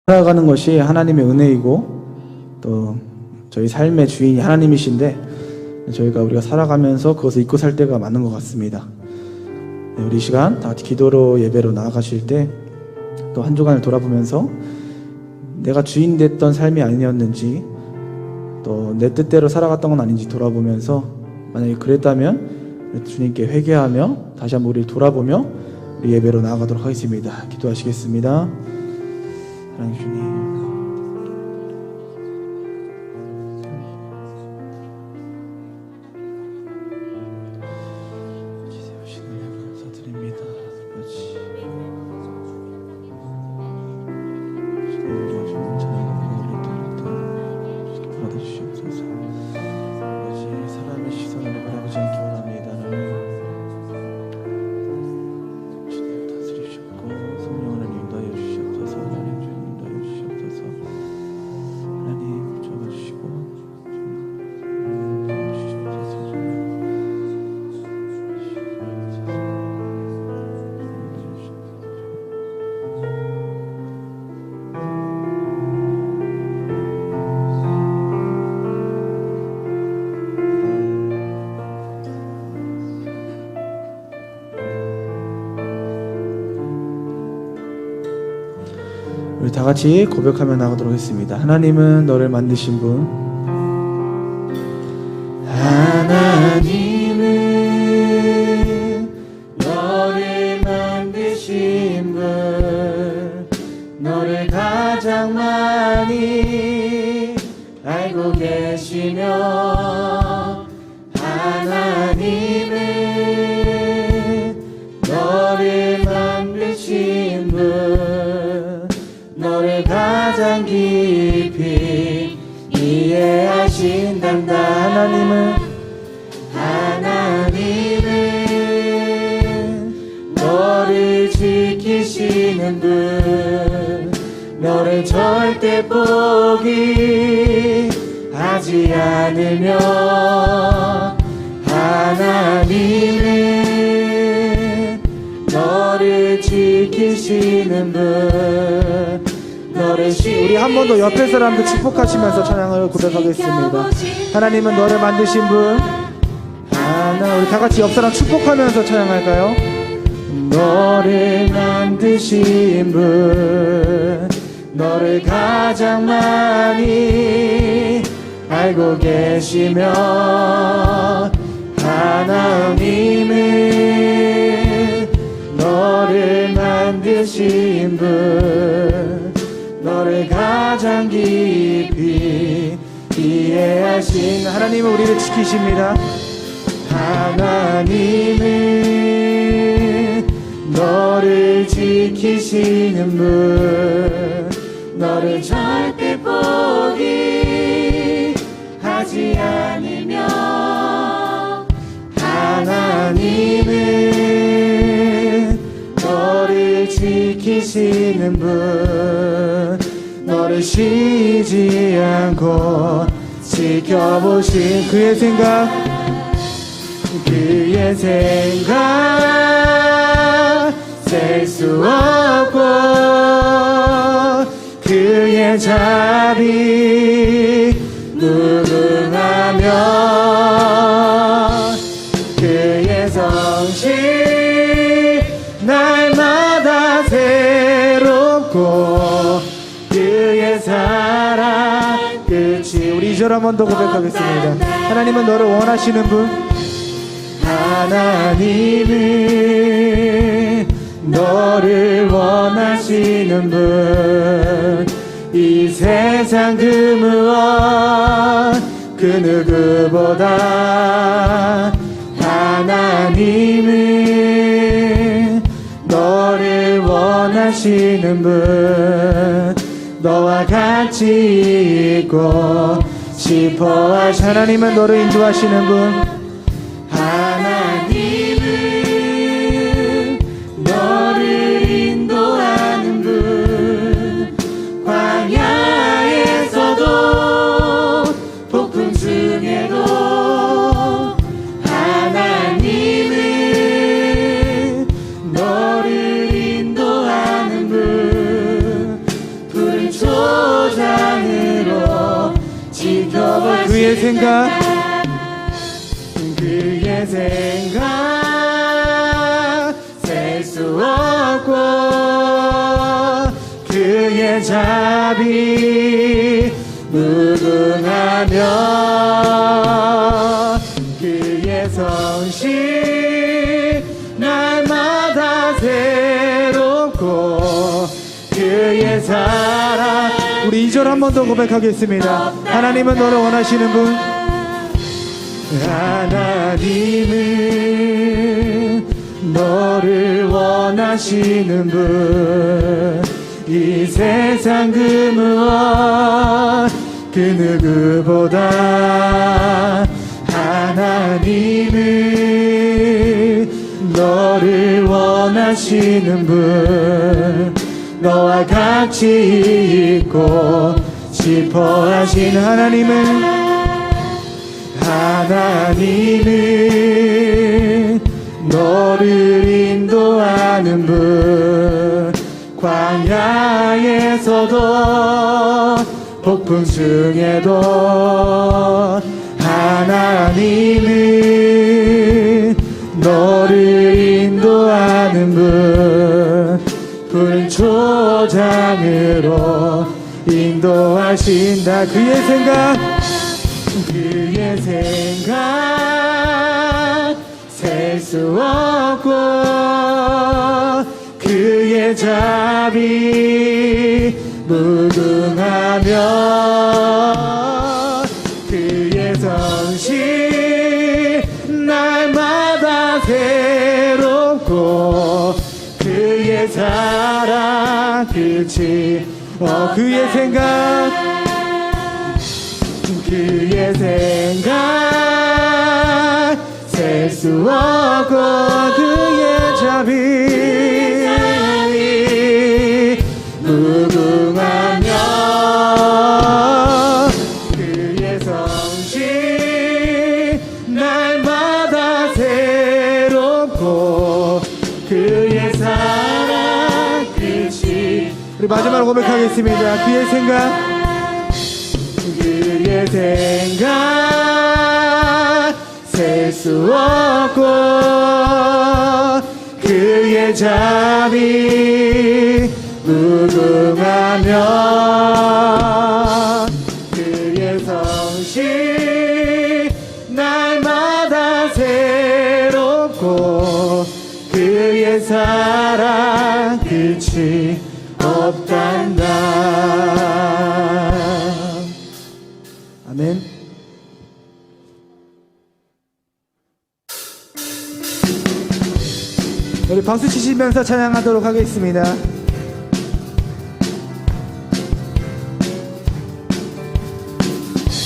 살아가는 것이 하나님의 은혜이고 또 저희 삶의 주인이 하나님이신데 우리가 살아가면서 그것을 잊고 살 때가 많은 것 같습니다. 우리 이 시간 다 같이 기도로 예배로 나아가실 때 또 한 주간을 돌아보면서 내가 주인 됐던 삶이 아니었는지 또 내 뜻대로 살아갔던 건 아닌지 돌아보면서 만약에 그랬다면 주님께 회개하며 다시 한번 우리를 돌아보며 우리 예배로 나아가도록 하겠습니다. 기도하시겠습니다. 사랑해 주님, 감사드립니다. 받아주시옵소서. 사람의 시선을 바라보지 않기 원합니다. 주님 다스리시옵고 성령 하나님 인도하여 주시옵소서. 하나님 주님 인도하여 주시옵소서. 하나님 붙잡아주시고 우리 다 같이 고백하며 나가도록 하겠습니다. 하나님은 너를 만드신 분, 하나님은 너를 만드신 분, 너를 가장 많이 알고 계시며, 하나님은 너를 만드신 분, 너를 가장 깊이 이해하신단다. 하나님은 너를 지키시는 분, 너를 절대 포기하지 않으며, 하나님은 너를 지키시는 분, 우리 한 번 더 옆에 사람들 축복하시면서 찬양을 고백하겠습니다. 하나님은 너를 만드신 분, 우리 다 같이 옆 사람 축복하면서 찬양할까요? 너를 만드신 분, 너를 가장 많이 알고 계시며, 하나님은 너를 만드신 분, 너를 가장 깊이 이해하신 하나님은 우리를 지키십니다. 하나님은 너를 지키시는 분, 너를 절대 포기하지 않으며, 하나님은 너를 지키시는 분, 너를 쉬지 않고 지켜보신 그의 생각 셀 수 없고, 그의 자비 무궁하며, 그의 성실 날마다 새롭고, 그의 사랑 끝이. 우리 2절 한 번 더 고백하겠습니다. 하나님은 너를 원하시는 분, 하나님은 너를 원하시는 분, 이 세상 그 무엇 그 누구보다 하나님은 너를 원하시는 분, 너와 같이 있고 싶어 하시. 하나님은 너를 인도하시는 분, 하나님은 너를 인도하는 분, 광야에서도 폭풍 중에도 하나님은 너를 인도하는 분, 초장으로 지켜볼 그의 생각 그의 생각 셀 수 없고 그의 자비 무궁하며 그의 성실 날마다 새롭고 그의 사랑. 우리 2절 한 번 더 고백하겠습니다. 하나님은 너를 원하시는 분, 하나님은 너를 원하시는 분, 이 세상 그 무엇 그 누구보다 하나님은 너를 원하시는 분, 너와 같이 있고 싶어 하신 하나님은 너를 인도하는 분, 광야에서도 폭풍 중에도 하나님은 너를 인도하는 분, 푸른 초장으로 인도하신다. 그의 생각 셀 수 없고 그의 자비 무궁하며 그의 성실 날마다 새롭고 그의 사랑 끝이 그의 생각 셀 수 없고 그의 자비 무궁하며 그의 성실 날마다 새롭고 그의 사랑 끝이. 우리 마지막으로 고백하겠습니다. 그의 생각 셀 수 없고 그의 자비 무궁하며 그의 성실 날마다 새롭고 그의 사랑 끝이 없단다. 아멘. 우리 박수 치시면서 찬양하도록 하겠습니다.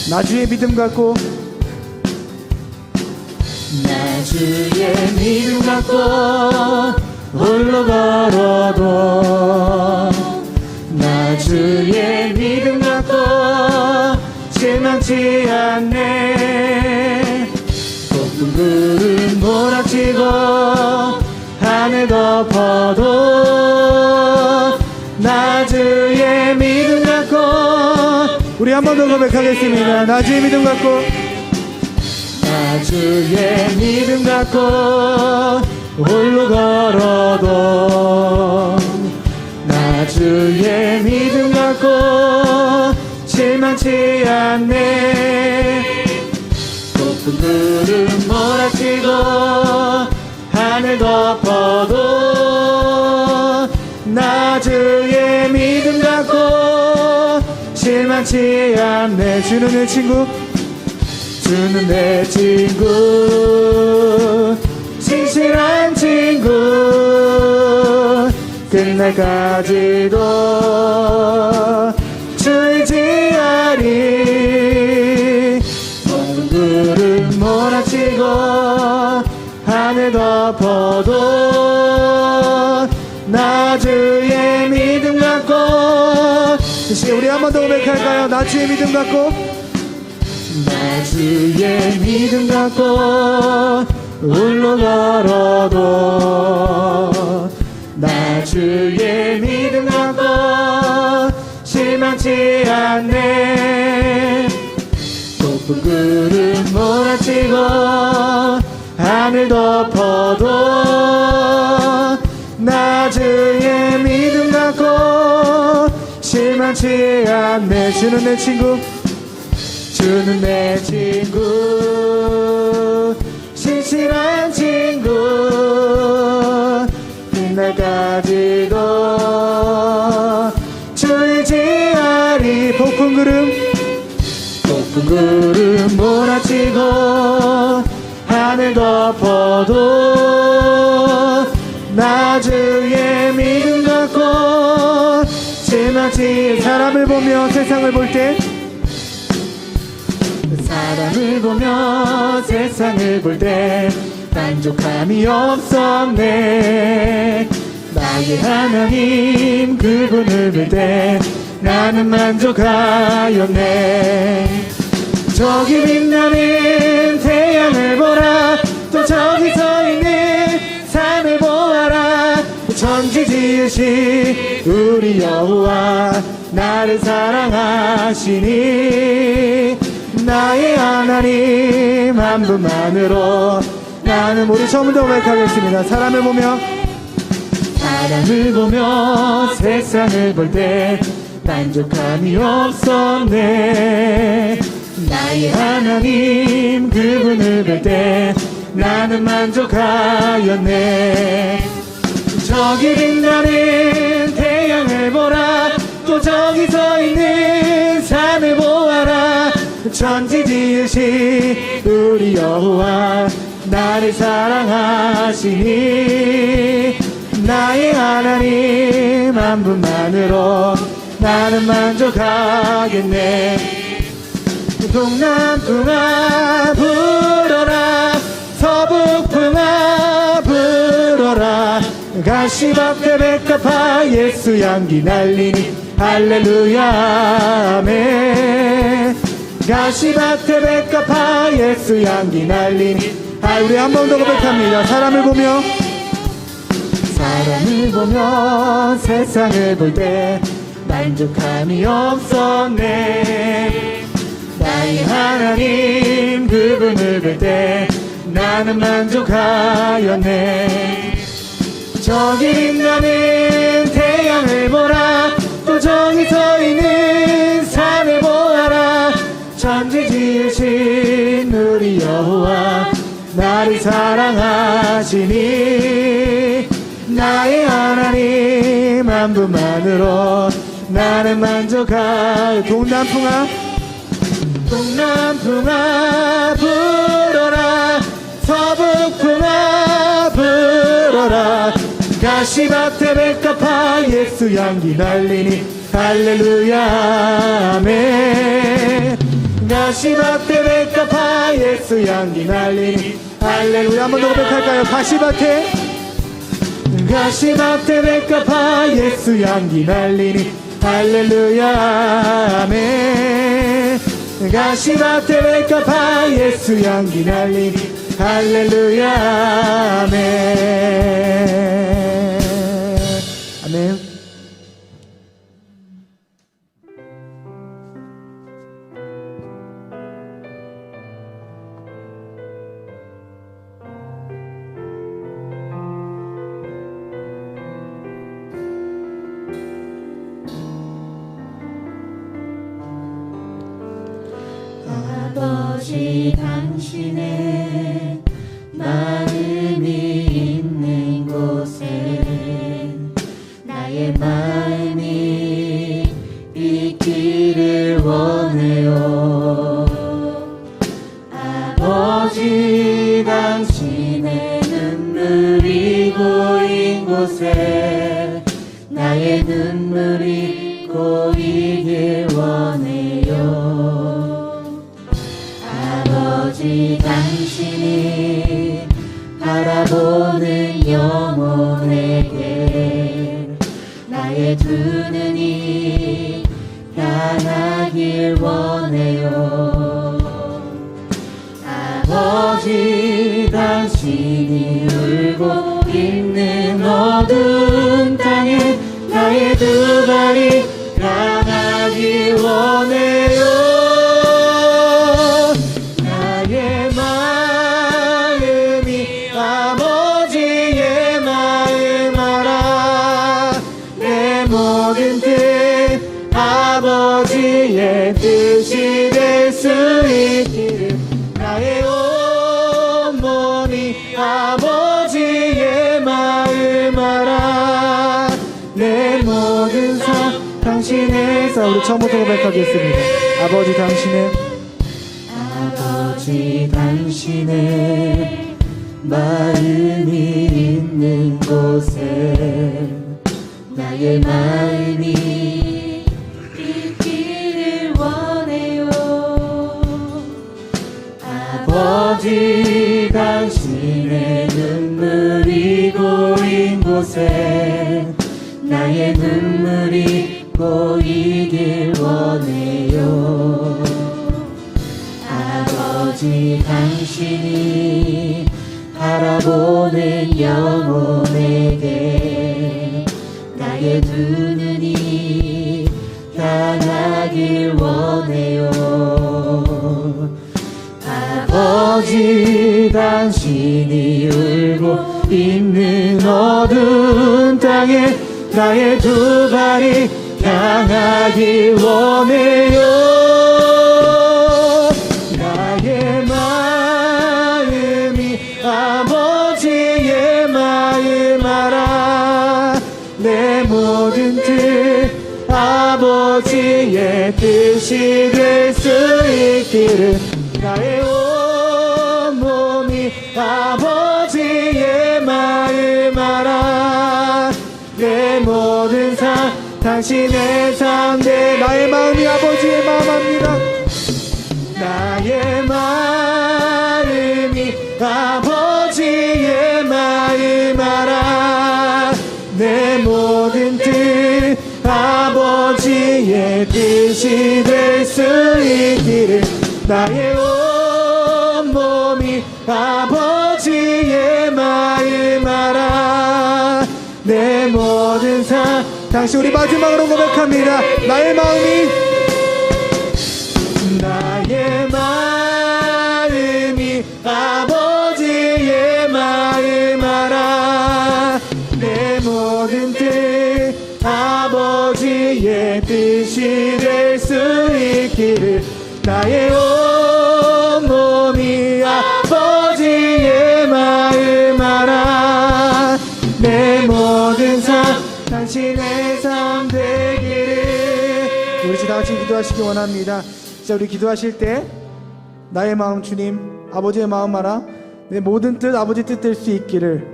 나주의 믿음 갖고 나주의 믿음 갖고 홀로 걸어도 나주의 믿음 갖고 실망치 않네. 높은 구름 몰아치고 하늘 덮어도 나주의 믿음 갖고. 우리 한 번 더 고백하겠습니다. 나주의 믿음 갖고 나주의 믿음 갖고 홀로 걸어도 나주의 믿음 갖고 실망치 않네. 높은 구름 몰아치고 하늘 덮어도 나주의 믿음 갖고 실망치 않네. 주는 내 친구, 주는 내 친구, 신실한 친구, 끝날까지도 주의지하리. 높은 구름 몰아치고 하늘 덮어도 나주의 믿음 갖고. 우리 한 번 더 고백할까요? 나주의 믿음 갖고 나주의 믿음 갖고 홀로 걸어도 나주의 믿음 갖고 실망 심하지 않네. 높은 구름 몰아치고 하늘 덮어도 나 주의 믿음 갖고 실망치 않네. 주는 내 친구, 주는 내 친구, 신실한 친구, 그날까지도 주의 지하리. 폭풍 구름 몰아치고 하늘 덮어도 나 주의 믿음 갖고 실망치. 사람을 보며 세상을 볼 때, 사람을 보며 세상을 볼 때 만족함이 없었네. 나의 하나님 그분을 볼 때 나는 만족하였네. 저기 빛나는 태양을 보라, 또 저기 서 있는 산을 보아라. 천지 지으신 우리 여호와 나를 사랑하시니 나의 하나님 한 분만으로 나는. 우리 처음부터 고백하겠습니다. 사람을 보며 세상을 볼 때 만족함이 없었네. 나의 하나님 그분을 볼 때 나는 만족하였네. 저기 빛나는 태양을 보라, 또 저기 서 있는 산을 보아라. 천지 지으신 우리 여호와 나를 사랑하시니 나의 하나님 한 분만으로 나는 만족하겠네. 동남풍아 불어라, 서북풍아 불어라. 가시밭에 백합화 예수 향기 날리니 할렐루야 아멘. 가시밭에 백합화 예수 향기 날리니. 우리 한 번 더 고백합니다. 사람을 보며 세상을 볼 때 만족함이 없었네. 나의 하나님 그분을 볼 때 나는 만족하였네. 저기 빛나는 태양을 보라, 또 저기 서 있는 산을 보아라. 천지 지으신 우리 여호와 나를 사랑하시니 나의 하나님 한 분만으로 나는 만족하. 동남풍아 불어라, 서북풍아 불어라. 가시밭에 백합화 예수 향기 날리니 할렐루야 아멘. 가시밭에 백합화 예수 향기 날리니 할렐루야. 한 번 더 고백할까요? 가시밭에 백합화 예수 향기 날리니 할렐루야 아멘. 가시밭에 백합화 예수 향기 날리니 할렐루야 아멘. 아멘. 아버지 당신의 마음이 있는 곳에 나의 마음이 있기를 원해요. 아버지 당신의 눈물이 고인 곳에 나의 눈물이 고이길 원해요. 아버지 당신이 바라보는 영혼에게 나의 두 눈이 향하길 원해요. 아버지 당신이 울고 있는 어두운 땅에 나의 두 발이 향하길 아버지의 뜻이 될 수 있기를 나의 온몸이 아버지의 마음 알아 내 모든 삶 당신의 삶 우리 처음부터 고백하겠습니다. 아버지 당신의 마음이 있는 곳에 나의 마음이 있기를 원해요. 아버지 당신의 눈물이 고인 곳에 나의 눈물이 고이길 원해요. 아버지 당신이 바라보는 영혼에게 나의 두 눈이 향하길 원해요. 아버지 당신이 울고 있는 어두운 땅에 나의 두 발이 향하길 원해요. 나의 마음이 아버지의 마음 알아 내 모든 뜻 아버지의 뜻이 될 수 있기를 나의 온몸이 아버지의 마음 알아 내 모든 삶 당신의 삶대 나의 마음이 아버지의 마음 압니다. 나의 마음이 아버지의 마음 알아 내 모든 뜻 아버지의 뜻이 될 수 있기를 나의 온몸이 아버지의 마음 알아 내 모든 삶 당시 우리 마지막으로 고백합니다. 나의 마음이 아버지의 마음 알아 내 모든 뜻 아버지의 뜻이 될 수 있기를 나의 온몸이 아버지의 마음 알아 내 모든 삶 당신의 삶 되기를 우리 다 같이 기도하시기 원합니다. 자, 우리 기도하실 때 나의 마음 주님 아버지의 마음 알아 내 모든 뜻 아버지 뜻 될 수 있기를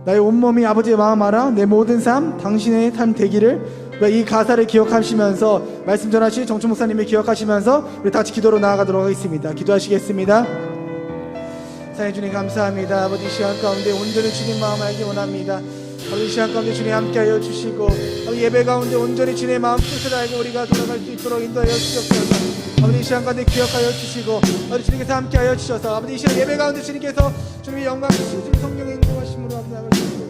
나의 온몸이 아버지의 마음 알아 내 모든 삶 당신의 삶 되기를 이 가사를 기억하시면서 말씀 전하실 정춘 목사님을 기억하시면서 우리 다 같이 기도로 나아가도록 하겠습니다. 기도하시겠습니다. 사랑해 주님 감사합니다. 아버지 이 시간 가운데 온전히 주님 마음 알기 원합니다. 아버지 이 시간 가운데 주님 함께하여 주시고 아버지 예배 가운데 온전히 주님의 마음 뜻을 알고 우리가 돌아갈 수 있도록 인도하여 주시옵소서. 아버지 이 시간 가운데 기억하여 주시고 아버지 주님께서 함께하여 주셔서 아버지 이 시간 예배 가운데 주님께서 주님의 영광 주시고 주님 성령의 인도하심으로 아버지 나갈 수 있도록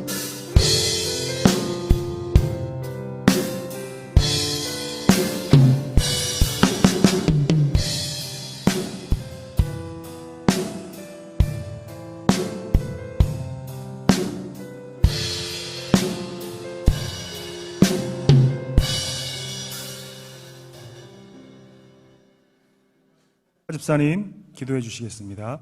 집사님 기도해 주시겠습니다.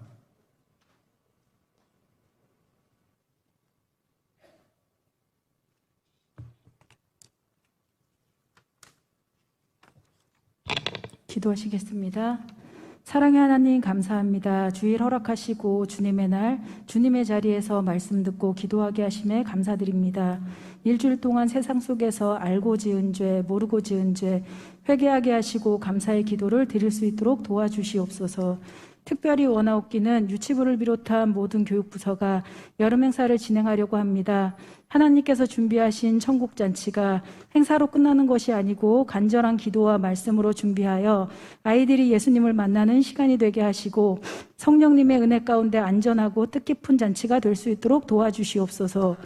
기도하시겠습니다. 사랑의 하나님 감사합니다. 주일 허락하시고 주님의 날 주님의 자리에서 말씀 듣고 기도하게 하심에 감사드립니다. 일주일 동안 세상 속에서 알고 지은 죄 모르고 지은 죄 회개하게 하시고 감사의 기도를 드릴 수 있도록 도와주시옵소서. 특별히 원아웃기는 유치부를 비롯한 모든 교육부서가 여름 행사를 진행하려고 합니다. 하나님께서 준비하신 천국잔치가 행사로 끝나는 것이 아니고 간절한 기도와 말씀으로 준비하여 아이들이 예수님을 만나는 시간이 되게 하시고 성령님의 은혜 가운데 안전하고 뜻깊은 잔치가 될 수 있도록 도와주시옵소서.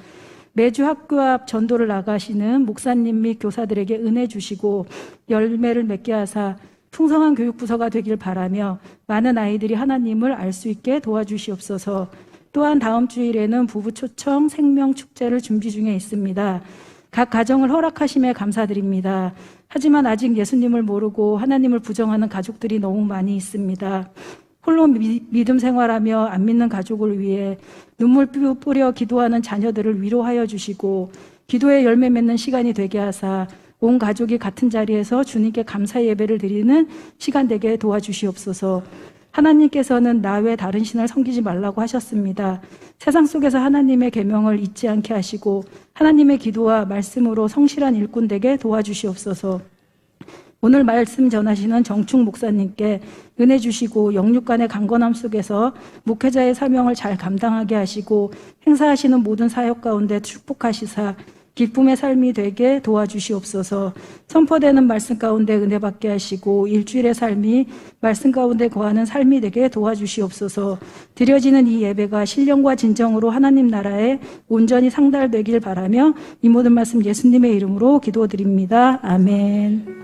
매주 학교 앞 전도를 나가시는 목사님 및 교사들에게 은혜 주시고 열매를 맺게 하사 풍성한 교육부서가 되길 바라며 많은 아이들이 하나님을 알 수 있게 도와주시옵소서. 또한 다음 주일에는 부부 초청 생명 축제를 준비 중에 있습니다. 각 가정을 허락하심에 감사드립니다. 하지만 아직 예수님을 모르고 하나님을 부정하는 가족들이 너무 많이 있습니다. 홀로 믿음 생활하며 안 믿는 가족을 위해 눈물 뿌려 기도하는 자녀들을 위로하여 주시고 기도의 열매 맺는 시간이 되게 하사 온 가족이 같은 자리에서 주님께 감사 예배를 드리는 시간 되게 도와주시옵소서. 하나님께서는 나 외 다른 신을 섬기지 말라고 하셨습니다. 세상 속에서 하나님의 계명을 잊지 않게 하시고 하나님의 기도와 말씀으로 성실한 일꾼 되게 도와주시옵소서. 오늘 말씀 전하시는 정충 목사님께 은혜 주시고 영육간의 강건함 속에서 목회자의 사명을 잘 감당하게 하시고 행사하시는 모든 사역 가운데 축복하시사 기쁨의 삶이 되게 도와주시옵소서. 선포되는 말씀 가운데 은혜 받게 하시고 일주일의 삶이 말씀 가운데 거하는 삶이 되게 도와주시옵소서. 드려지는 이 예배가 신령과 진정으로 하나님 나라에 온전히 상달되길 바라며 이 모든 말씀 예수님의 이름으로 기도드립니다. 아멘.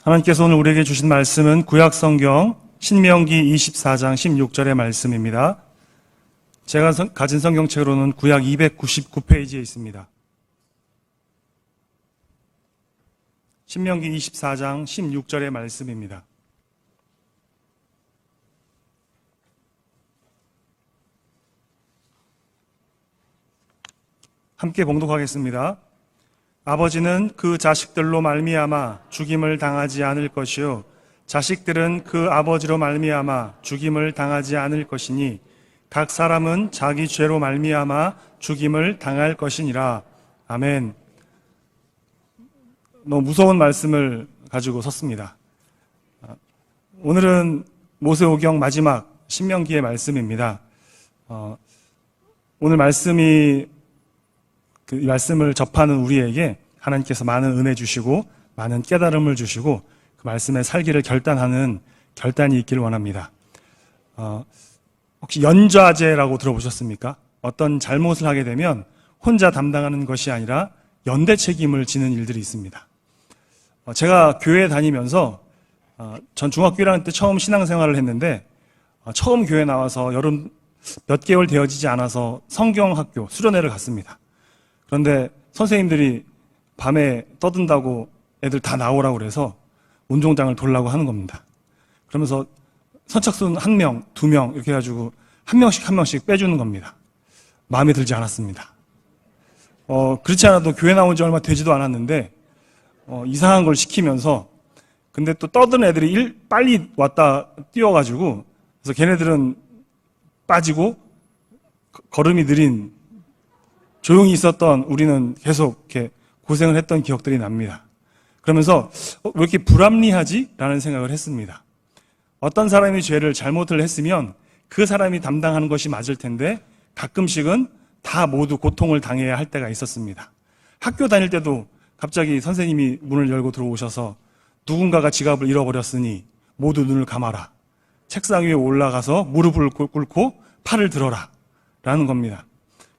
하나님께서 오늘 우리에게 주신 말씀은 구약성경 신명기 24장 16절의 말씀입니다. 제가 가진 성경책으로는 구약 299페이지에 있습니다. 신명기 24장 16절의 말씀입니다. 함께 봉독하겠습니다. 아버지는 그 자식들로 말미암아 죽임을 당하지 않을 것이요 자식들은 그 아버지로 말미암아 죽임을 당하지 않을 것이니 각 사람은 자기 죄로 말미암아 죽임을 당할 것이니라. 아멘. 너무 무서운 말씀을 가지고 섰습니다. 오늘은 모세오경 마지막 신명기의 말씀입니다. 오늘 이 말씀을 접하는 우리에게 하나님께서 많은 은혜 주시고 많은 깨달음을 주시고 그 말씀에 살기를 결단하는 결단이 있기를 원합니다. 혹시 연좌제라고 들어보셨습니까? 어떤 잘못을 하게 되면 혼자 담당하는 것이 아니라 연대 책임을 지는 일들이 있습니다. 제가 교회 다니면서 전 중학교 1학년 때 처음 신앙생활을 했는데 처음 교회 나와서 여름 몇 개월 되어지지 않아서 성경학교 수련회를 갔습니다. 그런데 선생님들이 밤에 떠든다고 애들 다 나오라고 그래서 운동장을 돌라고 하는 겁니다. 그러면서 선착순 1명, 2명 이렇게 해가지고 한 명씩 빼주는 겁니다. 마음에 들지 않았습니다. 그렇지 않아도 교회 나온 지 얼마 되지도 않았는데 이상한 걸 시키면서 근데 또 떠드는 애들이 빨리 왔다 뛰어가지고 그래서 걔네들은 빠지고 걸음이 느린 조용히 있었던 우리는 계속 이렇게 고생을 했던 기억들이 납니다. 그러면서 왜 이렇게 불합리하지? 라는 생각을 했습니다. 어떤 사람이 죄를 잘못을 했으면 그 사람이 담당하는 것이 맞을 텐데 가끔씩은 다 모두 고통을 당해야 할 때가 있었습니다. 학교 다닐 때도 갑자기 선생님이 문을 열고 들어오셔서 누군가가 지갑을 잃어버렸으니 모두 눈을 감아라. 책상 위에 올라가서 무릎을 꿇고 팔을 들어라. 라는 겁니다.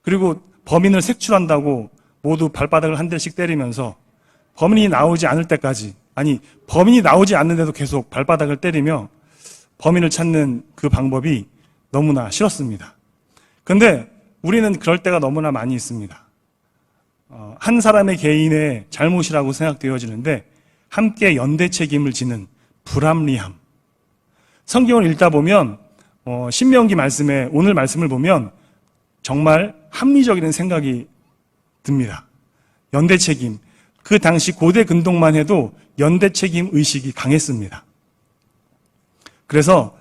그리고 범인을 색출한다고 모두 발바닥을 한 대씩 때리면서 범인이 나오지 않을 때까지, 아니 범인이 나오지 않는데도 계속 발바닥을 때리며 범인을 찾는 그 방법이 너무나 싫었습니다. 그런데 우리는 그럴 때가 너무나 많이 있습니다. 한 사람의 개인의 잘못이라고 생각되어지는데 함께 연대 책임을 지는 불합리함. 성경을 읽다 보면 신명기 말씀에 오늘 말씀을 보면 정말 합리적인 생각이 듭니다. 연대 책임. 그 당시 고대 근동만 해도 연대 책임 의식이 강했습니다. 그래서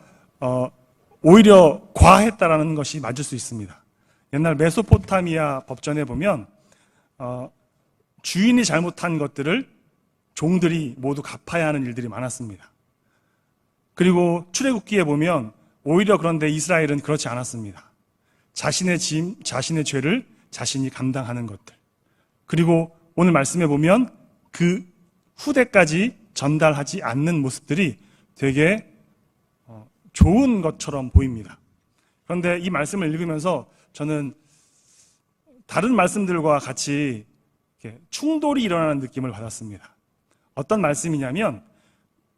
오히려 과했다라는 것이 맞을 수 있습니다. 옛날 메소포타미아 법전에 보면 주인이 잘못한 것들을 종들이 모두 갚아야 하는 일들이 많았습니다. 그리고 출애굽기에 보면 오히려 그런데 이스라엘은 그렇지 않았습니다. 자신의 짐, 자신의 죄를 자신이 감당하는 것들. 그리고 오늘 말씀에 보면 그 후대까지 전달하지 않는 모습들이 되게 좋은 것처럼 보입니다. 그런데 이 말씀을 읽으면서 저는 다른 말씀들과 같이 충돌이 일어나는 느낌을 받았습니다. 어떤 말씀이냐면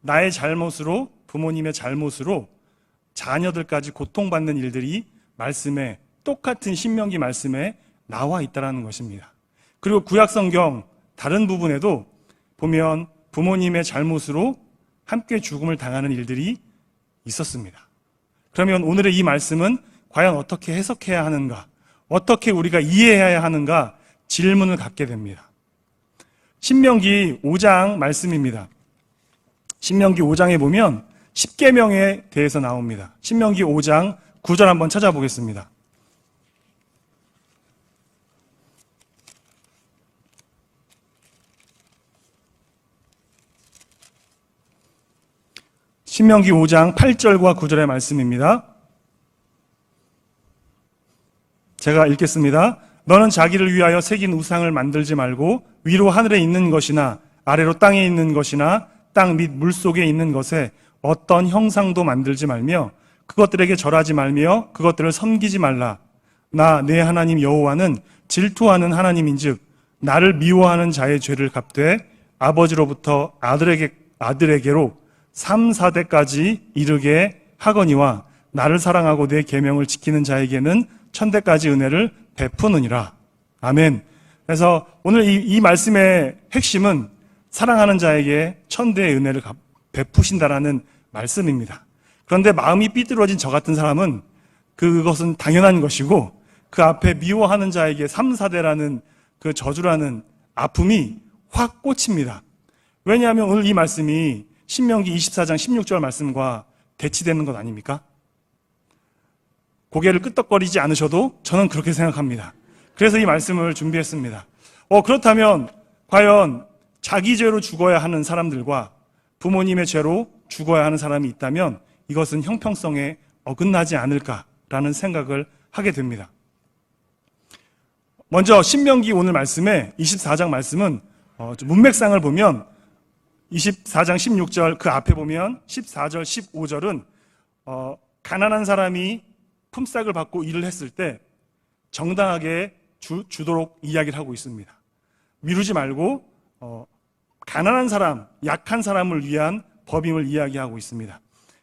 나의 잘못으로, 부모님의 잘못으로 자녀들까지 고통받는 일들이 말씀에, 똑같은 신명기 말씀에 나와 있다는 것입니다. 그리고 구약성경 다른 부분에도 보면 부모님의 잘못으로 함께 죽음을 당하는 일들이 있었습니다. 그러면 오늘의 이 말씀은 과연 어떻게 해석해야 하는가, 어떻게 우리가 이해해야 하는가 질문을 갖게 됩니다. 신명기 5장 말씀입니다. 신명기 5장에 보면 10계명에 대해서 나옵니다. 신명기 5장 9절 한번 찾아보겠습니다. 신명기 5장 8절과 9절의 말씀입니다. 제가 읽겠습니다. 너는 자기를 위하여 새긴 우상을 만들지 말고 위로 하늘에 있는 것이나 아래로 땅에 있는 것이나 땅 및 물속에 있는 것에 어떤 형상도 만들지 말며 그것들에게 절하지 말며 그것들을 섬기지 말라. 나 내 하나님 여호와는 질투하는 하나님인즉 나를 미워하는 자의 죄를 갚되 아버지로부터 아들에게로 3, 4대까지 이르게 하거니와 나를 사랑하고 내 계명을 지키는 자에게는 천대까지 은혜를 베푸느니라. 아멘. 그래서 오늘 이 말씀의 핵심은 사랑하는 자에게 천대의 은혜를 베푸신다라는 말씀입니다. 그런데 마음이 삐뚤어진 저 같은 사람은 그것은 당연한 것이고 그 앞에 미워하는 자에게 3, 4대라는 그 저주라는 아픔이 확 꽂힙니다. 왜냐하면 오늘 이 말씀이 신명기 24장 16절 말씀과 대치되는 것 아닙니까? 고개를 끄덕거리지 않으셔도 저는 그렇게 생각합니다. 그래서 이 말씀을 준비했습니다. 그렇다면 과연 자기 죄로 죽어야 하는 사람들과 부모님의 죄로 죽어야 하는 사람이 있다면 이것은 형평성에 어긋나지 않을까라는 생각을 하게 됩니다. 먼저 신명기 오늘 말씀에 24장 말씀은 문맥상을 보면 24장 16절 그 앞에 보면 14절 15절은 가난한 사람이 품삯을 받고 일을 했을 때 정당하게 주도록 이야기를 하고 있습니다. 미루지 말고 가난한 사람, 약한 사람을 위한 법임을 이야기하고 있습니다.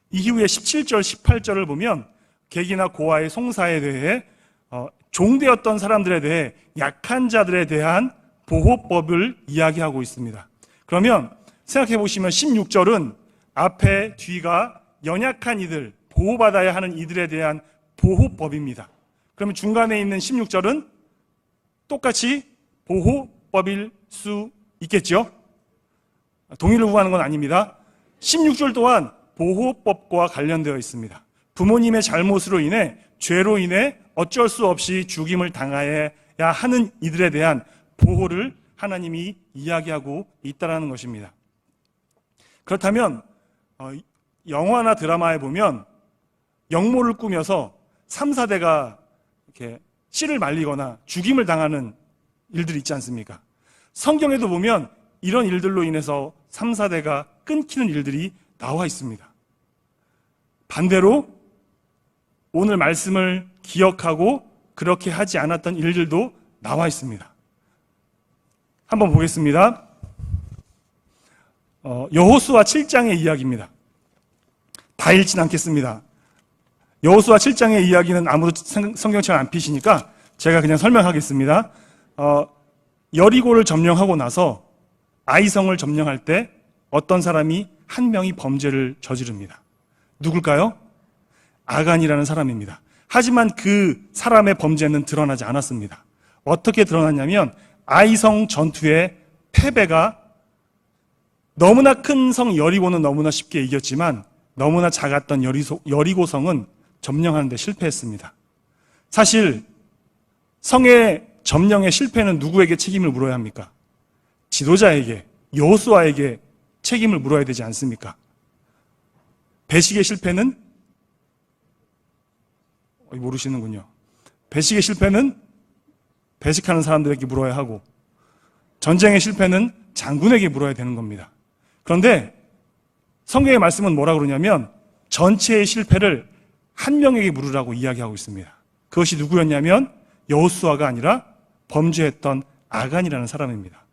이후에 17절 18절을 보면 객이나 고아의 송사에 대해 종되었던 사람들에 대해 약한 자들에 대한 보호법을 이야기하고 있습니다. 그러면 생각해 보시면 16절은 앞에 뒤가 연약한 이들, 보호받아야 하는 이들에 대한 보호법입니다. 그러면 중간에 있는 16절은 똑같이 보호법일 수 있겠죠? 동의를 구하는 건 아닙니다. 16절 또한 보호법과 관련되어 있습니다. 부모님의 잘못으로 인해, 죄로 인해 어쩔 수 없이 죽임을 당해야 하는 이들에 대한 보호를 하나님이 이야기하고 있다는 것입니다. 그렇다면 영화나 드라마에 보면 영모를 꾸며서 3, 4대가 이렇게 씨를 말리거나 죽임을 당하는 일들이 있지 않습니까? 성경에도 보면 이런 일들로 인해서 3, 4대가 끊기는 일들이 나와 있습니다. 반대로 오늘 말씀을 기억하고 그렇게 하지 않았던 일들도 나와 있습니다. 한번 보겠습니다. 여호수아 7장의 이야기입니다. 다 읽진 않겠습니다. 여호수아 7장의 이야기는 아무도 성경책을 안 피시니까 제가 그냥 설명하겠습니다. 여리고를 점령하고 나서 아이성을 점령할 때 어떤 사람이 한 명이 범죄를 저지릅니다. 누굴까요? 아간이라는 사람입니다. 하지만 그 사람의 범죄는 드러나지 않았습니다. 어떻게 드러났냐면 아이성 전투의 패배가 너무나 큰 성 여리고는 너무나 쉽게 이겼지만 너무나 작았던 여리고성은 점령하는 데 실패했습니다. 사실 성의 점령의 실패는 누구에게 책임을 물어야 합니까? 지도자에게, 여호수아에게 책임을 물어야 되지 않습니까? 배식의 실패는 모르시는군요. 배식의 실패는 배식하는 사람들에게 물어야 하고 전쟁의 실패는 장군에게 물어야 되는 겁니다. 그런데 성경의 말씀은 뭐라고 그러냐면 전체의 실패를 한 명에게 물으라고 이야기하고 있습니다. 그것이 누구였냐면 여호수아가 아니라 범죄했던 아간이라는 사람입니다.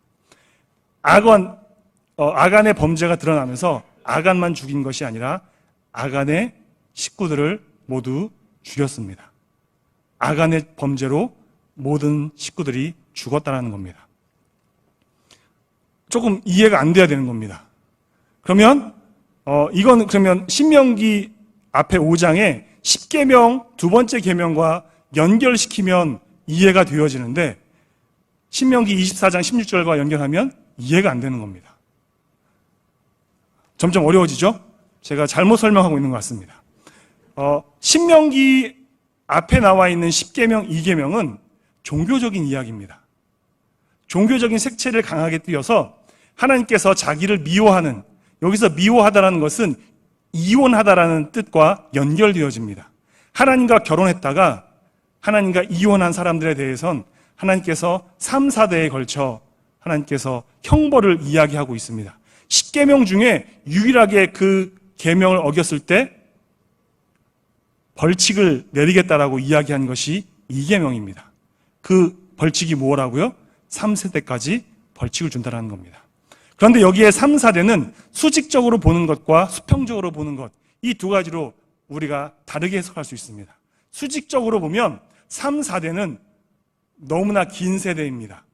아간의 범죄가 드러나면서 아간만 죽인 것이 아니라 아간의 식구들을 모두 죽였습니다. 아간의 범죄로 모든 식구들이 죽었다는 겁니다. 조금 이해가 안 돼야 되는 겁니다. 그러면 이건 그러면 신명기 앞에 5장에 10계명 두 번째 계명과 연결시키면 이해가 되어지는데 신명기 24장 16절과 연결하면 이해가 안 되는 겁니다. 점점 어려워지죠? 제가 잘못 설명하고 있는 것 같습니다. 신명기 앞에 나와 있는 10계명, 2계명은 종교적인 이야기입니다. 종교적인 색채를 강하게 띄어서 하나님께서 자기를 미워하는, 여기서 미워하다라는 것은 이혼하다라는 뜻과 연결되어집니다. 하나님과 결혼했다가 하나님과 이혼한 사람들에 대해선 하나님께서 3, 4대에 걸쳐 하나님께서 형벌을 이야기하고 있습니다. 10계명 중에 유일하게 그 계명을 어겼을 때 벌칙을 내리겠다라고 이야기한 것이 2계명입니다. 그 벌칙이 뭐라고요? 3세대까지 벌칙을 준다는 겁니다. 그런데 여기에 3, 4대는 수직적으로 보는 것과 수평적으로 보는 것, 이 두 가지로 우리가 다르게 해석할 수 있습니다. 수직적으로 보면 3, 4대는 너무나 긴 세대입니다.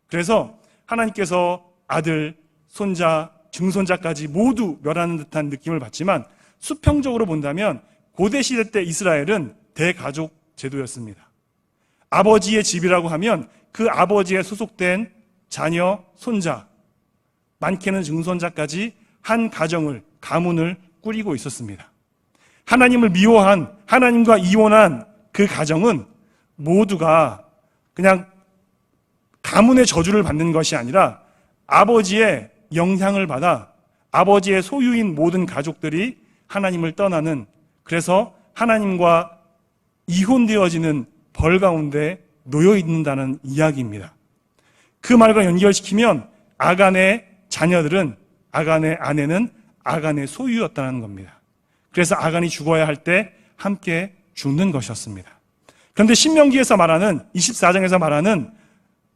그래서 하나님께서 아들, 손자, 증손자까지 모두 멸하는 듯한 느낌을 받지만 수평적으로 본다면 고대 시대 때 이스라엘은 대가족 제도였습니다. 아버지의 집이라고 하면 그 아버지에 소속된 자녀, 손자, 많게는 증손자까지 한 가정을, 가문을 꾸리고 있었습니다. 하나님을 미워한, 하나님과 이혼한 그 가정은 모두가 그냥 가문의 저주를 받는 것이 아니라 아버지의 영향을 받아 아버지의 소유인 모든 가족들이 하나님을 떠나는, 그래서 하나님과 이혼되어지는 벌 가운데 놓여 있는다는 이야기입니다. 그 말과 연결시키면 아간의 자녀들은, 아간의 아내는 아간의 소유였다는 겁니다. 그래서 아간이 죽어야 할 때 함께 죽는 것이었습니다. 그런데 신명기에서 말하는, 24장에서 말하는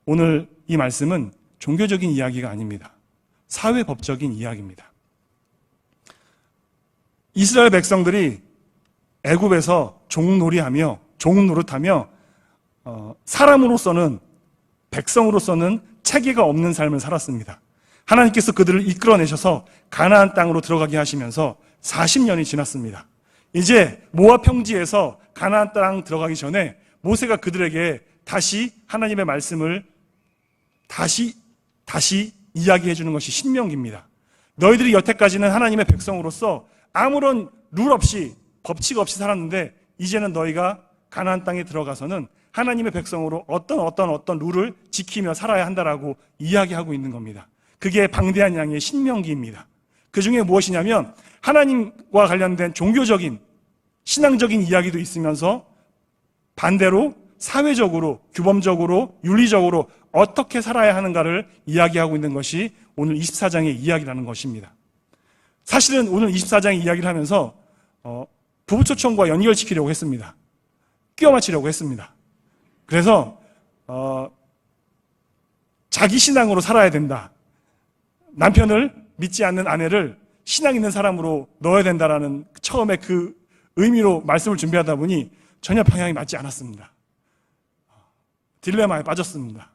오늘 이 말씀은 종교적인 이야기가 아닙니다. 사회법적인 이야기입니다. 이스라엘 백성들이 애굽에서 종놀이하며 종노릇하며 사람으로서는, 백성으로서는 체계가 없는 삶을 살았습니다. 하나님께서 그들을 이끌어내셔서 가나안 땅으로 들어가게 하시면서 40년이 지났습니다. 이제 모압 평지에서 가나안 땅 들어가기 전에 모세가 그들에게 다시 하나님의 말씀을 다시 이야기해 주는 것이 신명기입니다. 너희들이 여태까지는 하나님의 백성으로서 아무런 룰 없이, 법칙 없이 살았는데 이제는 너희가 가나안 땅에 들어가서는 하나님의 백성으로 어떤 룰을 지키며 살아야 한다라고 이야기하고 있는 겁니다. 그게 방대한 양의 신명기입니다. 그 중에 무엇이냐면 하나님과 관련된 종교적인, 신앙적인 이야기도 있으면서 반대로 사회적으로, 규범적으로, 윤리적으로 어떻게 살아야 하는가를 이야기하고 있는 것이 오늘 24장의 이야기라는 것입니다. 사실은 오늘 24장의 이야기를 하면서 부부초청과 연결시키려고 했습니다. 끼워 맞추려고 했습니다. 그래서 자기 신앙으로 살아야 된다. 남편을 믿지 않는 아내를 신앙 있는 사람으로 넣어야 된다라는 처음에 그 의미로 말씀을 준비하다 보니 전혀 방향이 맞지 않았습니다. 딜레마에 빠졌습니다.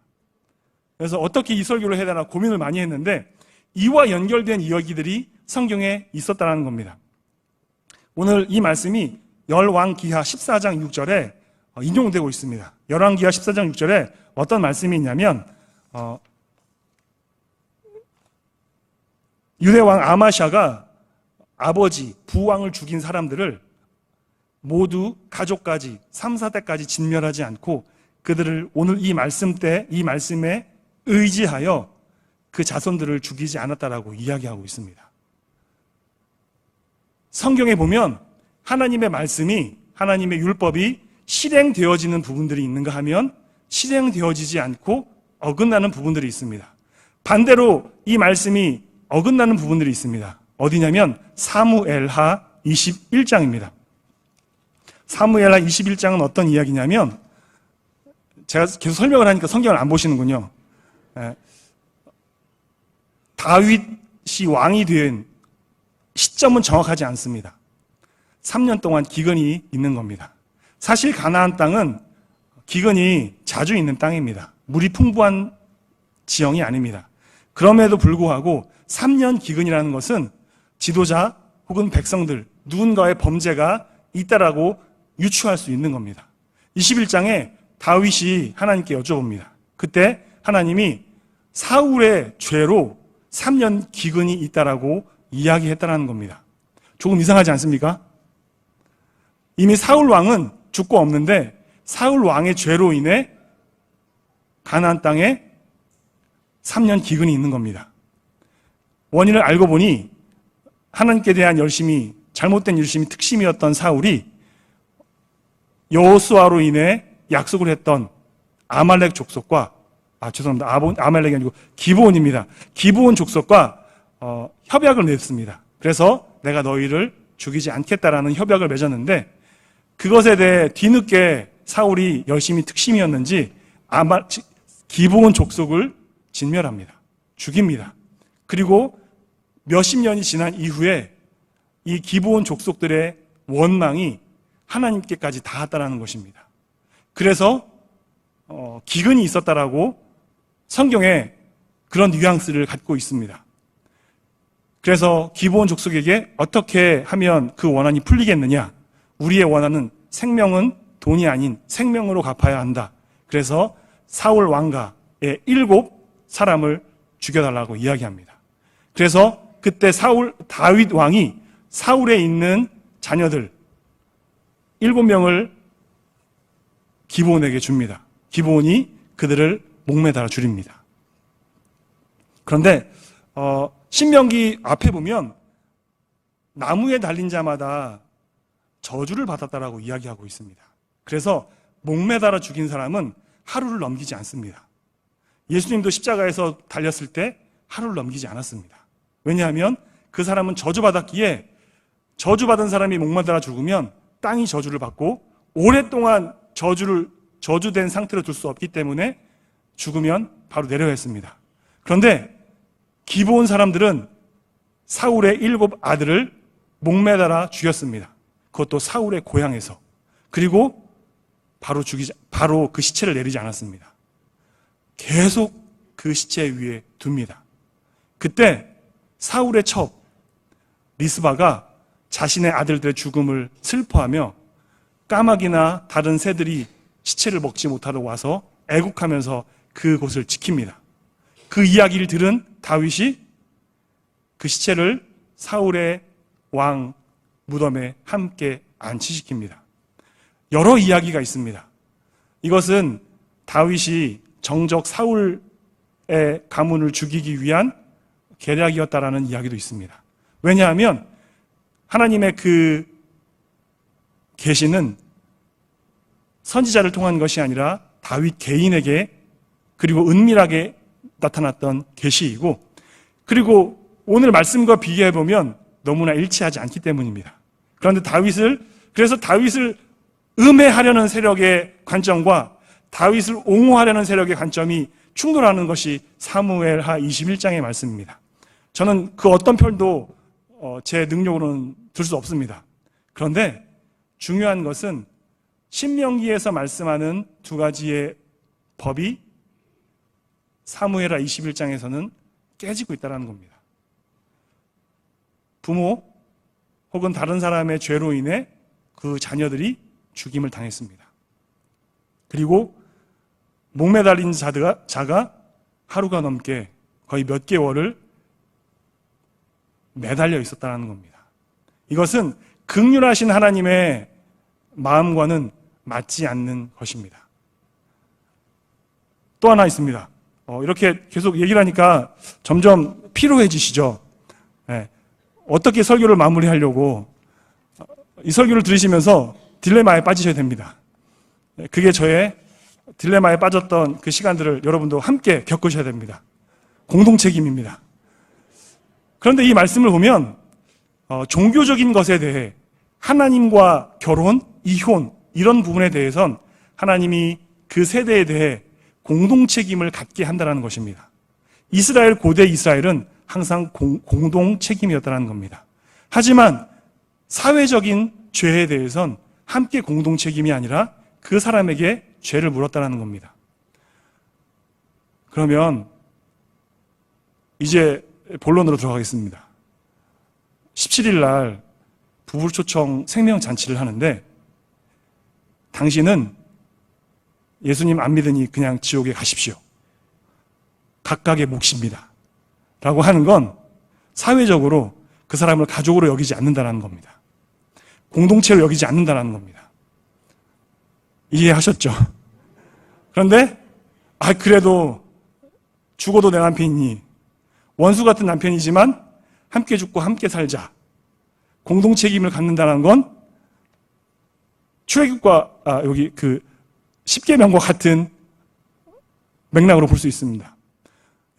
그래서 어떻게 이 설교를 해야 되나 고민을 많이 했는데 이와 연결된 이야기들이 성경에 있었다는 겁니다. 오늘 이 말씀이 열왕기하 14장 6절에 인용되고 있습니다. 열왕기하 14장 6절에 어떤 말씀이 있냐면 유대왕 아마샤가 아버지 부왕을 죽인 사람들을 모두 가족까지 3, 4대까지 진멸하지 않고 그들을 오늘 이 말씀에 의지하여 그 자손들을 죽이지 않았다라고 이야기하고 있습니다. 성경에 보면 하나님의 말씀이, 하나님의 율법이 실행되어지는 부분들이 있는가 하면 실행되어지지 않고 어긋나는 부분들이 있습니다. 반대로 이 말씀이 어긋나는 부분들이 있습니다. 어디냐면 사무엘하 21장입니다. 사무엘하 21장은 어떤 이야기냐면 제가 계속 설명을 하니까 성경을 안 보시는군요. 다윗이 왕이 된 시점은 정확하지 않습니다. 3년 동안 기근이 있는 겁니다. 사실 가나안 땅은 기근이 자주 있는 땅입니다. 물이 풍부한 지형이 아닙니다. 그럼에도 불구하고 3년 기근이라는 것은 지도자 혹은 백성들 누군가의 범죄가 있다라고 유추할 수 있는 겁니다. 21장에 다윗이 하나님께 여쭤봅니다. 그때 하나님이 사울의 죄로 3년 기근이 있다라고 이야기했다라는 겁니다. 조금 이상하지 않습니까? 이미 사울 왕은 죽고 없는데 사울 왕의 죄로 인해 가나안 땅에 3년 기근이 있는 겁니다. 원인을 알고 보니 하나님께 대한 열심이, 잘못된 열심이 특심이었던 사울이 여호수아로 인해 약속을 했던 아말렉 족속과, 죄송합니다. 아말렉이 아니고 기브온입니다. 기브온 족속과 협약을 맺습니다. 그래서 내가 너희를 죽이지 않겠다라는 협약을 맺었는데 그것에 대해 뒤늦게 사울이 열심히 특심이었는지 기브온 족속을 진멸합니다. 죽입니다. 그리고 몇십 년이 지난 이후에 이 기브온 족속들의 원망이 하나님께까지 닿았다라는 것입니다. 그래서 기근이 있었다라고 성경에 그런 뉘앙스를 갖고 있습니다. 그래서 기브온 족속에게 어떻게 하면 그 원한이 풀리겠느냐? 우리의 원한은 생명은 돈이 아닌 생명으로 갚아야 한다. 그래서 사울 왕가의 7 사람을 죽여달라고 이야기합니다. 그래서 그때 다윗 왕이 사울에 있는 자녀들 7명을 기브온에게 줍니다. 기브온이 그들을 목매달아 죽입니다. 그런데 신명기 앞에 보면 나무에 달린 자마다 저주를 받았다라고 이야기하고 있습니다. 그래서 목매달아 죽인 사람은 하루를 넘기지 않습니다. 예수님도 십자가에서 달렸을 때 하루를 넘기지 않았습니다. 왜냐하면 그 사람은 저주받았기에 저주받은 사람이 목매달아 죽으면 땅이 저주를 받고 오랫동안 저주된 상태로 둘 수 없기 때문에 죽으면 바로 내려야 했습니다. 그런데 기브온 사람들은 사울의 7 아들을 목매달아 죽였습니다. 그것도 사울의 고향에서. 그리고 바로 그 시체를 내리지 않았습니다. 계속 그 시체 위에 둡니다. 그때 사울의 첩 리스바가 자신의 아들들의 죽음을 슬퍼하며 까마귀나 다른 새들이 시체를 먹지 못하도록 와서 애국하면서 그곳을 지킵니다. 그 이야기를 들은 다윗이 그 시체를 사울의 왕 무덤에 함께 안치시킵니다. 여러 이야기가 있습니다. 이것은 다윗이 정적 사울의 가문을 죽이기 위한 계략이었다라는 이야기도 있습니다. 왜냐하면 하나님의 그 계시는 선지자를 통한 것이 아니라 다윗 개인에게 그리고 은밀하게 나타났던 계시이고, 그리고 오늘 말씀과 비교해보면 너무나 일치하지 않기 때문입니다. 그런데 그래서 다윗을 음해하려는 세력의 관점과 다윗을 옹호하려는 세력의 관점이 충돌하는 것이 사무엘하 21장의 말씀입니다. 저는 그 어떤 편도 제 능력으로는 들 수 없습니다. 그런데 중요한 것은 신명기에서 말씀하는 2가지의 법이 사무엘하 21장에서는 깨지고 있다는 겁니다. 부모 혹은 다른 사람의 죄로 인해 그 자녀들이 죽임을 당했습니다. 그리고 목매달린 자가 하루가 넘게 거의 몇 개월을 매달려 있었다는 겁니다. 이것은 긍휼하신 하나님의 마음과는 맞지 않는 것입니다. 또 하나 있습니다. 이렇게 계속 얘기를 하니까 점점 피로해지시죠. 네. 어떻게 설교를 마무리하려고 이 설교를 들으시면서 딜레마에 빠지셔야 됩니다. 그게 저의 딜레마에 빠졌던 그 시간들을 여러분도 함께 겪으셔야 됩니다. 공동 책임입니다. 그런데 이 말씀을 보면 종교적인 것에 대해 하나님과 결혼, 이혼 이런 부분에 대해선 하나님이 그 세대에 대해 공동 책임을 갖게 한다는 것입니다. 고대 이스라엘은 항상 공동 책임이었다는 겁니다. 하지만 사회적인 죄에 대해선 함께 공동 책임이 아니라 그 사람에게 죄를 물었다는 겁니다. 그러면 이제 본론으로 들어가겠습니다. 17일 날 부부 초청 생명잔치를 하는데 당신은 예수님 안 믿으니 그냥 지옥에 가십시오. 각각의 몫입니다. 라고 하는 건 사회적으로 그 사람을 가족으로 여기지 않는다는 겁니다. 공동체로 여기지 않는다는 겁니다. 이해하셨죠? 그런데 그래도 죽어도 내 남편이니 원수 같은 남편이지만 함께 죽고 함께 살자. 공동 책임을 갖는다는 건 출애굽과 여기 그 십계명과 같은 맥락으로 볼 수 있습니다.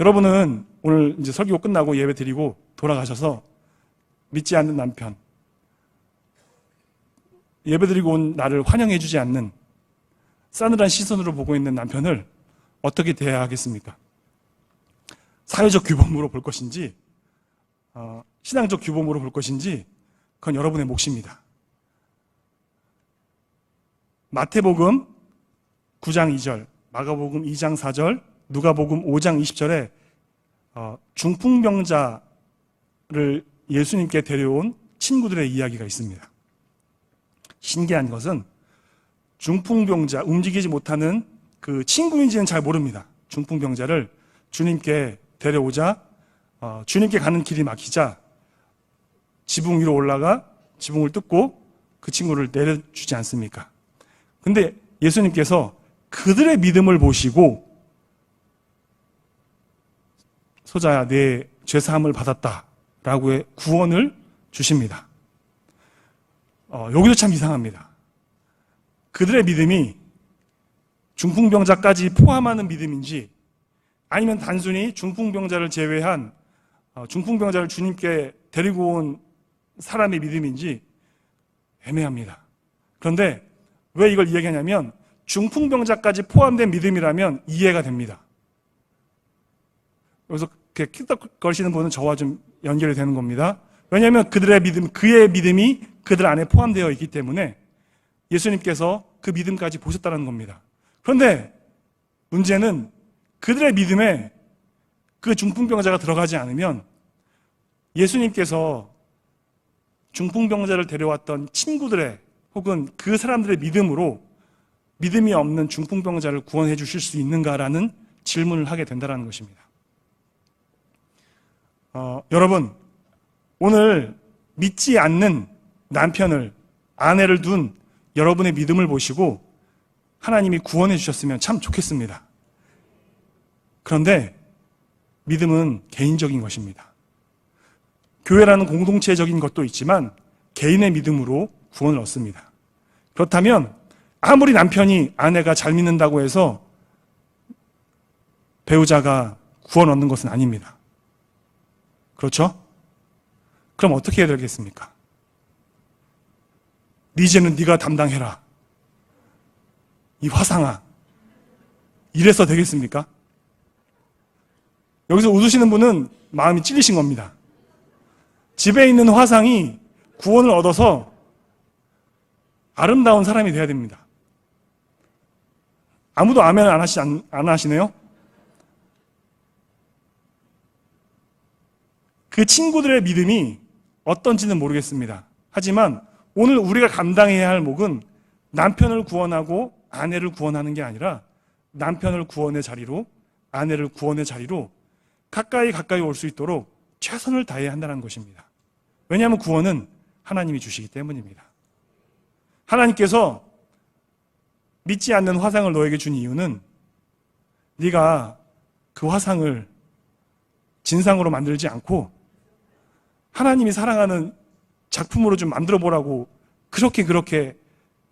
여러분은 오늘 이제 설교 끝나고 예배 드리고 돌아가셔서 믿지 않는 남편, 예배 드리고 온 나를 환영해 주지 않는 싸늘한 시선으로 보고 있는 남편을 어떻게 대해야 하겠습니까? 사회적 규범으로 볼 것인지 신앙적 규범으로 볼 것인지 그건 여러분의 몫입니다. 마태복음 9장 2절, 마가복음 2장 4절, 누가복음 5장 20절에 중풍병자를 예수님께 데려온 친구들의 이야기가 있습니다. 신기한 것은 중풍병자, 움직이지 못하는 그 친구인지는 잘 모릅니다. 중풍병자를 주님께 데려오자 주님께 가는 길이 막히자 지붕 위로 올라가 지붕을 뜯고 그 친구를 내려주지 않습니까? 근데 예수님께서 그들의 믿음을 보시고 소자야 내 죄사함을 받았다라고 구원을 주십니다. 여기도 참 이상합니다. 그들의 믿음이 중풍병자까지 포함하는 믿음인지 아니면 단순히 중풍병자를 제외한 중풍병자를 주님께 데리고 온 사람의 믿음인지 애매합니다. 그런데 왜 이걸 이야기하냐면 중풍병자까지 포함된 믿음이라면 이해가 됩니다. 여기서 이렇게 킥덕거리시는 분은 저와 좀 연결이 되는 겁니다. 왜냐하면 그들의 믿음, 그의 믿음이 그들 안에 포함되어 있기 때문에 예수님께서 그 믿음까지 보셨다는 겁니다. 그런데 문제는 그들의 믿음에 그 중풍병자가 들어가지 않으면 예수님께서 중풍병자를 데려왔던 친구들의 혹은 그 사람들의 믿음으로 믿음이 없는 중풍병자를 구원해 주실 수 있는가라는 질문을 하게 된다는 것입니다. 여러분, 오늘 믿지 않는 남편을, 아내를 둔 여러분의 믿음을 보시고 하나님이 구원해 주셨으면 참 좋겠습니다. 그런데 믿음은 개인적인 것입니다. 교회라는 공동체적인 것도 있지만 개인의 믿음으로 구원을 얻습니다. 그렇다면 아무리 남편이 아내가 잘 믿는다고 해서 배우자가 구원 얻는 것은 아닙니다. 그렇죠? 그럼 어떻게 해야 되겠습니까? 네 죄는 네가 담당해라. 이 화상아. 이래서 되겠습니까? 여기서 웃으시는 분은 마음이 찔리신 겁니다. 집에 있는 화상이 구원을 얻어서 아름다운 사람이 돼야 됩니다. 아무도 아멘 안 하시네요? 그 친구들의 믿음이 어떤지는 모르겠습니다. 하지만 오늘 우리가 감당해야 할 몫은 남편을 구원하고 아내를 구원하는 게 아니라 남편을 구원의 자리로, 아내를 구원의 자리로 가까이 올 수 있도록 최선을 다해야 한다는 것입니다. 왜냐하면 구원은 하나님이 주시기 때문입니다. 하나님께서 믿지 않는 화상을 너에게 준 이유는 네가 그 화상을 진상으로 만들지 않고 하나님이 사랑하는 작품으로 좀 만들어 보라고 그렇게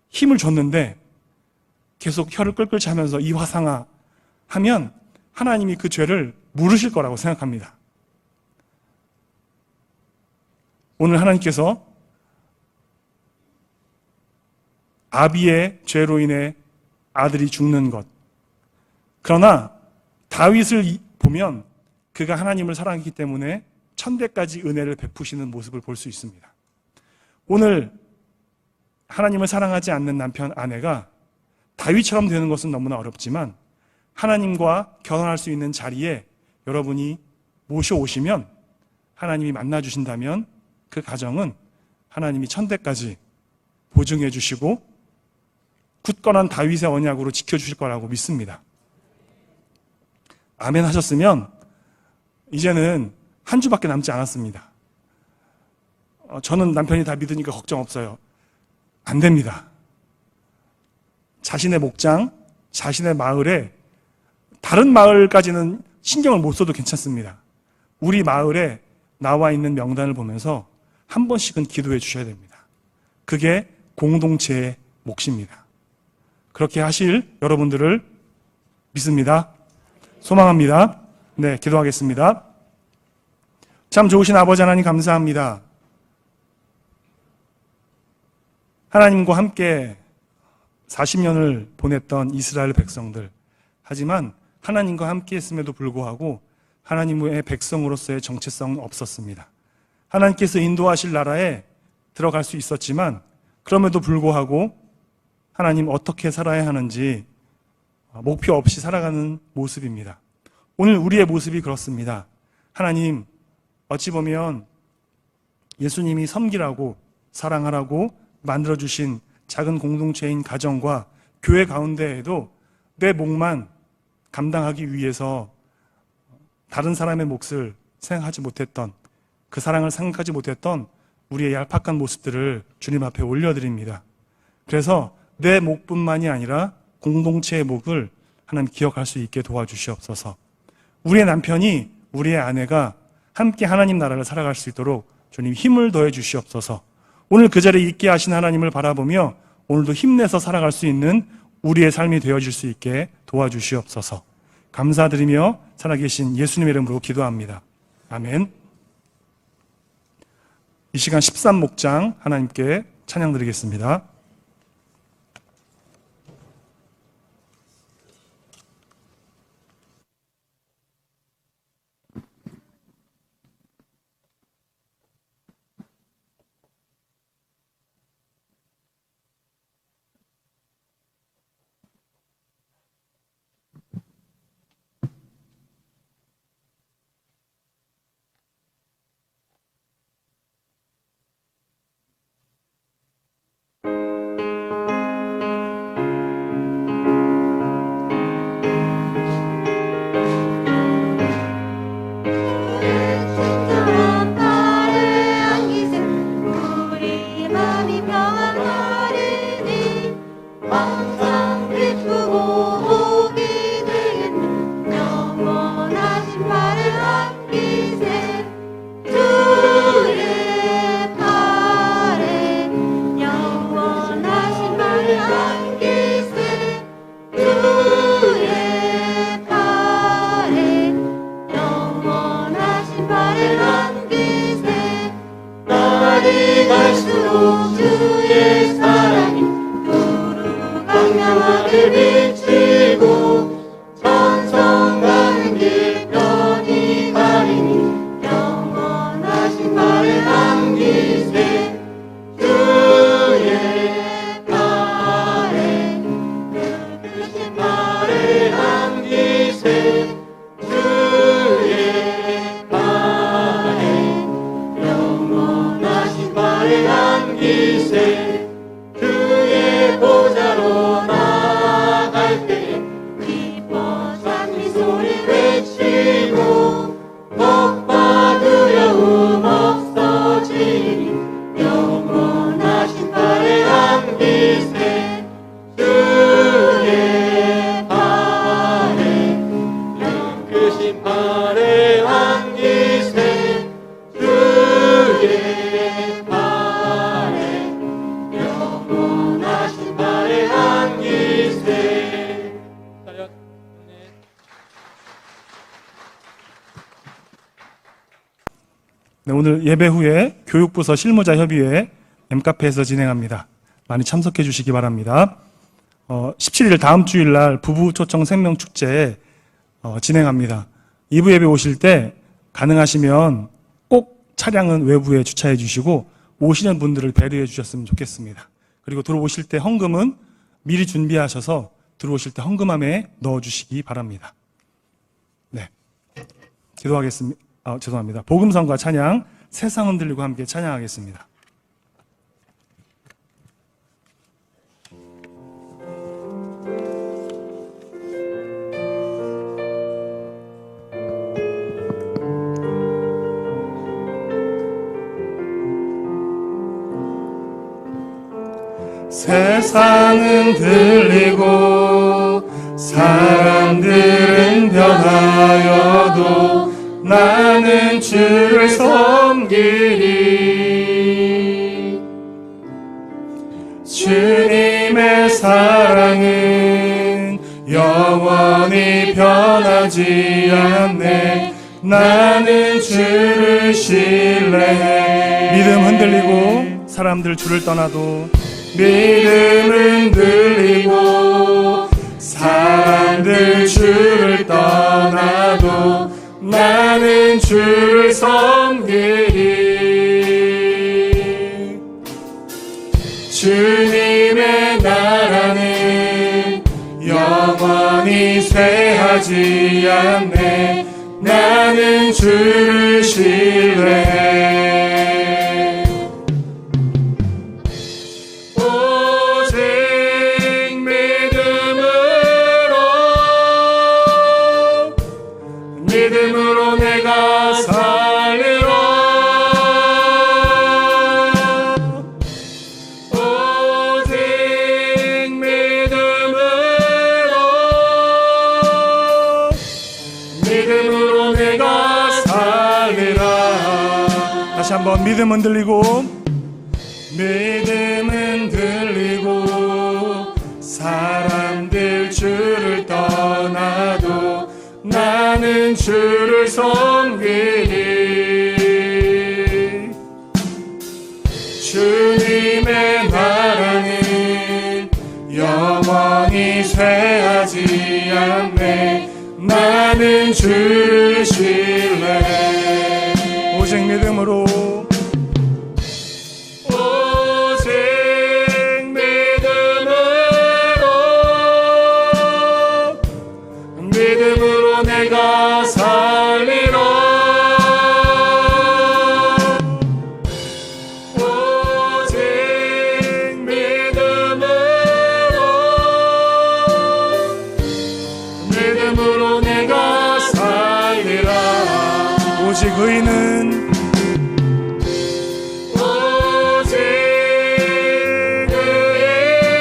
힘을 줬는데 계속 혀를 끌끌 차면서 이 화상아 하면 하나님이 그 죄를 물으실 거라고 생각합니다. 오늘 하나님께서 아비의 죄로 인해 아들이 죽는 것. 그러나 다윗을 보면 그가 하나님을 사랑했기 때문에 천대까지 은혜를 베푸시는 모습을 볼 수 있습니다. 오늘 하나님을 사랑하지 않는 남편, 아내가 다윗처럼 되는 것은 너무나 어렵지만 하나님과 결혼할 수 있는 자리에 여러분이 모셔오시면, 하나님이 만나주신다면 그 가정은 하나님이 천대까지 보증해 주시고 굳건한 다윗의 언약으로 지켜주실 거라고 믿습니다. 아멘 하셨으면 이제는 한 주밖에 남지 않았습니다. 저는 남편이 다 믿으니까 걱정 없어요. 안 됩니다. 자신의 목장, 자신의 마을에, 다른 마을까지는 신경을 못 써도 괜찮습니다. 우리 마을에 나와 있는 명단을 보면서 한 번씩은 기도해 주셔야 됩니다. 그게 공동체의 몫입니다. 그렇게 하실 여러분들을 믿습니다. 소망합니다. 네, 기도하겠습니다. 참 좋으신 아버지 하나님 감사합니다. 하나님과 함께 40년을 보냈던 이스라엘 백성들, 하지만 하나님과 함께 했음에도 불구하고 하나님의 백성으로서의 정체성은 없었습니다. 하나님께서 인도하실 나라에 들어갈 수 있었지만 그럼에도 불구하고 하나님 어떻게 살아야 하는지 목표 없이 살아가는 모습입니다. 오늘 우리의 모습이 그렇습니다. 하나님, 어찌 보면 예수님이 섬기라고, 사랑하라고 만들어주신 작은 공동체인 가정과 교회 가운데에도 내 몫만 감당하기 위해서 다른 사람의 몫을 생각하지 못했던, 그 사랑을 생각하지 못했던 우리의 얄팍한 모습들을 주님 앞에 올려드립니다. 그래서 내 몫뿐만이 아니라 공동체의 몫을 하나님 기억할 수 있게 도와주시옵소서. 우리의 남편이, 우리의 아내가 함께 하나님 나라를 살아갈 수 있도록 주님 힘을 더해 주시옵소서. 오늘 그 자리에 있게 하신 하나님을 바라보며 오늘도 힘내서 살아갈 수 있는 우리의 삶이 되어질 수 있게 도와주시옵소서. 감사드리며 살아계신 예수님의 이름으로 기도합니다. 아멘. 이 시간 13목장 하나님께 찬양 드리겠습니다. 네, 오늘 예배 후에 교육부서 실무자 협의회 엠카페에서 진행합니다. 많이 참석해 주시기 바랍니다. 17일 다음 주일 날 부부 초청 생명축제 진행합니다. 2부 예배 오실 때 가능하시면 꼭 차량은 외부에 주차해 주시고 오시는 분들을 배려해 주셨으면 좋겠습니다. 그리고 들어오실 때 헌금은 미리 준비하셔서 들어오실 때 헌금함에 넣어주시기 바랍니다. 네, 기도하겠습니다. 죄송합니다. 복음성과 찬양, 세상 흔들리고 함께 찬양하겠습니다. 세상은 들리고 사람들은 변하여도 나는 주를 섬기리. 주님의 사랑은 영원히 변하지 않네. 나는 주를 신뢰해. 믿음 흔들리고 사람들 주를 떠나도, 믿음은 들리고 사람들 주를 떠나도 나는 주를 섬기리. 주님의 나라는 영원히 쇠하지 않네. 나는 주를 신뢰해. 믿음으로 내가 살리라. 오직 믿음으로 내가 살리라. 다시 한번 믿음은 들리고, 믿음은 들리고 사람들 주를 떠나도 나는 주를 섬기리. 주님의 나라는 영원히 쇠하지 않네. 나는 주를 신뢰해. 오직 믿음으로, 오직 믿음으로 내가 살리라. 오직 믿음으로 내가 살리라. 오직 의인은, 오직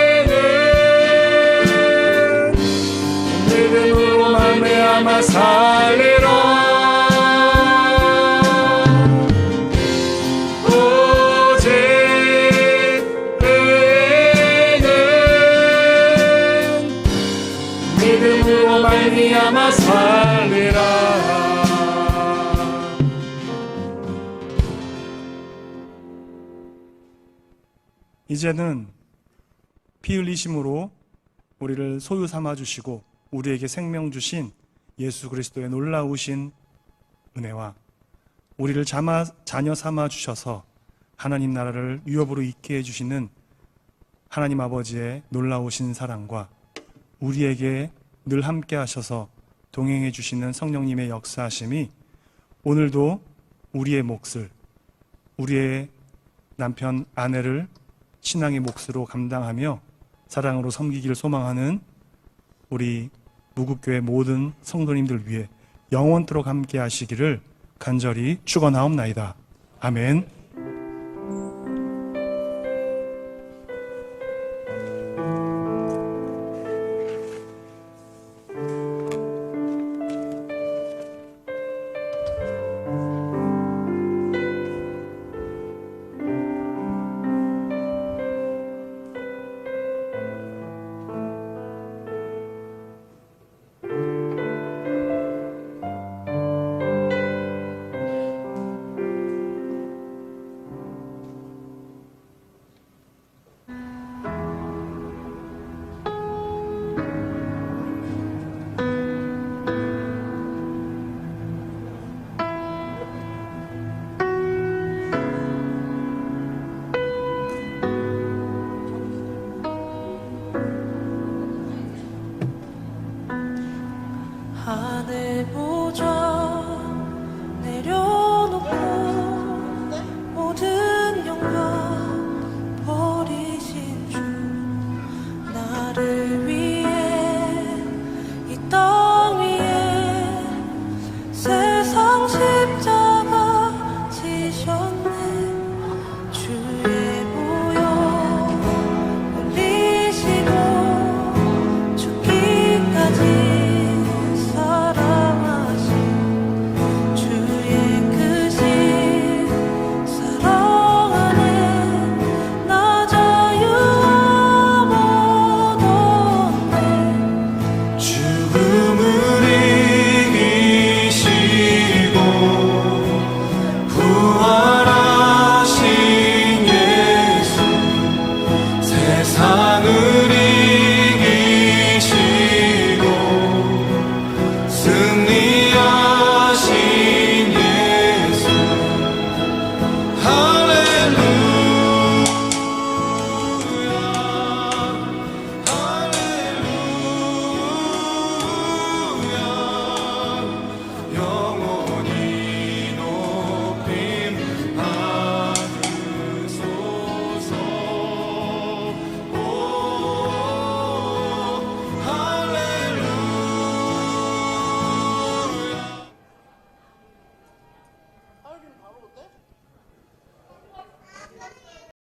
의인은 믿음으로 말미암아 살리라. 오직 의인은 믿음으로 말미암아 살리라. 이제는 피 흘리심으로 우리를 소유 삼아 주시고 우리에게 생명 주신 예수 그리스도의 놀라우신 은혜와 우리를 자녀 삼아 주셔서 하나님 나라를 유업으로 있게 해주시는 하나님 아버지의 놀라우신 사랑과 우리에게 늘 함께 하셔서 동행해 주시는 성령님의 역사하심이 오늘도 우리의 몫을, 우리의 남편, 아내를 신앙의 몫으로 감당하며 사랑으로 섬기기를 소망하는 우리 무국교회 모든 성도님들 위해 영원토록 함께 하시기를 간절히 축원하옵나이다. 아멘. 하늘